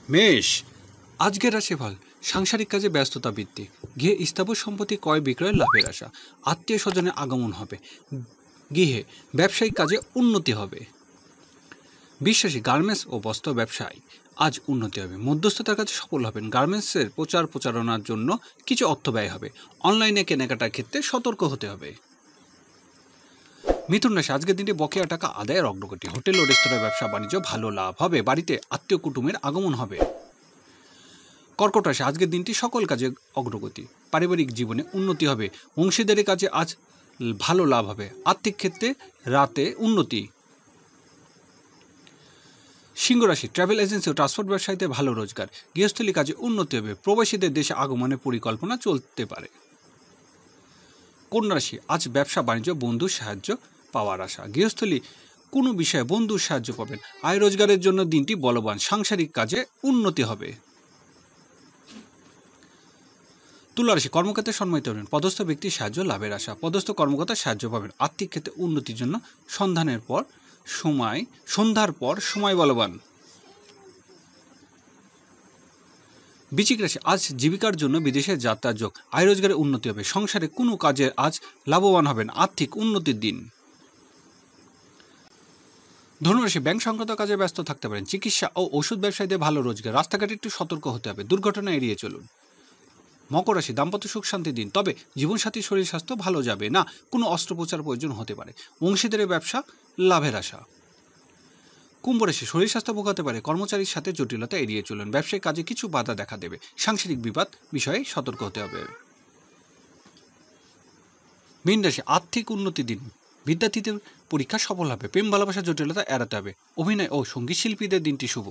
মেষ, আজকের রাশিফল। সাংসারিক কাজে ব্যস্ততা বৃদ্ধি, গৃহে স্থাবর সম্পত্তি ক্রয় বিক্রয় লাভের আশা, আত্মীয় স্বজনের আগমন হবে, গৃহে ব্যবসায়িক কাজে উন্নতি হবে। বিশ্বাসী, গার্মেন্টস ও বস্ত্র ব্যবসায় আজ উন্নতি হবে, মধ্যস্থতার কাছে সফল হবেন। গার্মেন্টসের প্রচারণার জন্য কিছু অর্থ ব্যয় হবে। অনলাইনে কেনাকাটার ক্ষেত্রে সতর্ক হতে হবে। মিথুন রাশি, আজকের দিনটি বকেয়া টাকা আদায়ের অগ্রগতি, হোটেল ও রেস্তোরাঁ ব্যবসা বাণিজ্য ভালো লাভ হবে, বাড়িতে আত্মীয় কুটুমের আগমন হবে। কর্কট রাশি, আজকের দিনটি সকল কাজে অগ্রগতি, পারিবারিক জীবনে উন্নতি হবে, অংশীদারের কাজে আজ ভালো লাভ হবে, আর্থিক ক্ষেত্রে রাতে উন্নতি। সিংহ রাশি, ট্রাভেল এজেন্সি ও ট্রান্সপোর্ট ব্যবসায়ীতে ভালো রোজগার, গৃহস্থলী কাজে উন্নতি হবে, প্রবাসীদের দেশে আগমনের পরিকল্পনা চলতে পারে। কন্যা রাশি, আজ ব্যবসা বাণিজ্য বন্ধুর সাহায্য পাওয়ার আশা, গৃহস্থলী কোনো বিষয়ে বন্ধুর সাহায্য পাবেন, আয় রোজগারের জন্য দিনটি বলবান, সাংসারিক কাজে উন্নতি হবে। তুলা রাশি, কর্মক্ষেত্রে সম্মানিত হবেন, পদস্থ ব্যক্তির সাহায্য লাভের আশা, পদস্থ কর্মকর্তার সাহায্য পাবেন, আর্থিক ক্ষেত্রে উন্নতির জন্য সন্ধ্যার পর সময় বলবান। বৃশ্চিক রাশি, আজ জীবিকার জন্য বিদেশে যাত্রার যোগ, আয় রোজগারে উন্নতি হবে, সংসারে কোনো কাজে আজ লাভবান হবেন, আর্থিক উন্নতির দিন। ধনুরাশি, ব্যাংক সংক্রান্ত কাজে ব্যস্ত থাকতে পারেন, চিকিৎসা ও ওষুধ ব্যবসায়ীদের ভালো রোজগার, রাস্তাঘাটে একটু সতর্ক হতে হবে, দুর্ঘটনা এড়িয়ে চলুন। মকর রাশি, দাম্পত্য সুখ শান্তির দিন, তবে জীবনসাথীর শরীর স্বাস্থ্য ভালো যাবে না, কোনো অস্ত্রোপচার প্রয়োজন হতে পারে, অংশীদারের ব্যবসা লাভের আশা। কুম্ভ রাশি, শরীর স্বাস্থ্য ভোগাতে পারে, কর্মচারীর সাথে জটিলতা এড়িয়ে চলুন, ব্যবসায়িক কাজে কিছু বাধা দেখা দেবে, সাংসারিক বিবাদ বিষয়ে সতর্ক হতে হবে। মীন রাশি, আর্থিক উন্নতির দিন, বিদ্যার্থীদের পরীক্ষা সফল হবে, প্রেম ভালোবাসার জটিলতা এড়াতে হবে, অভিনয় ও সঙ্গীত শিল্পীদের দিনটি শুভ।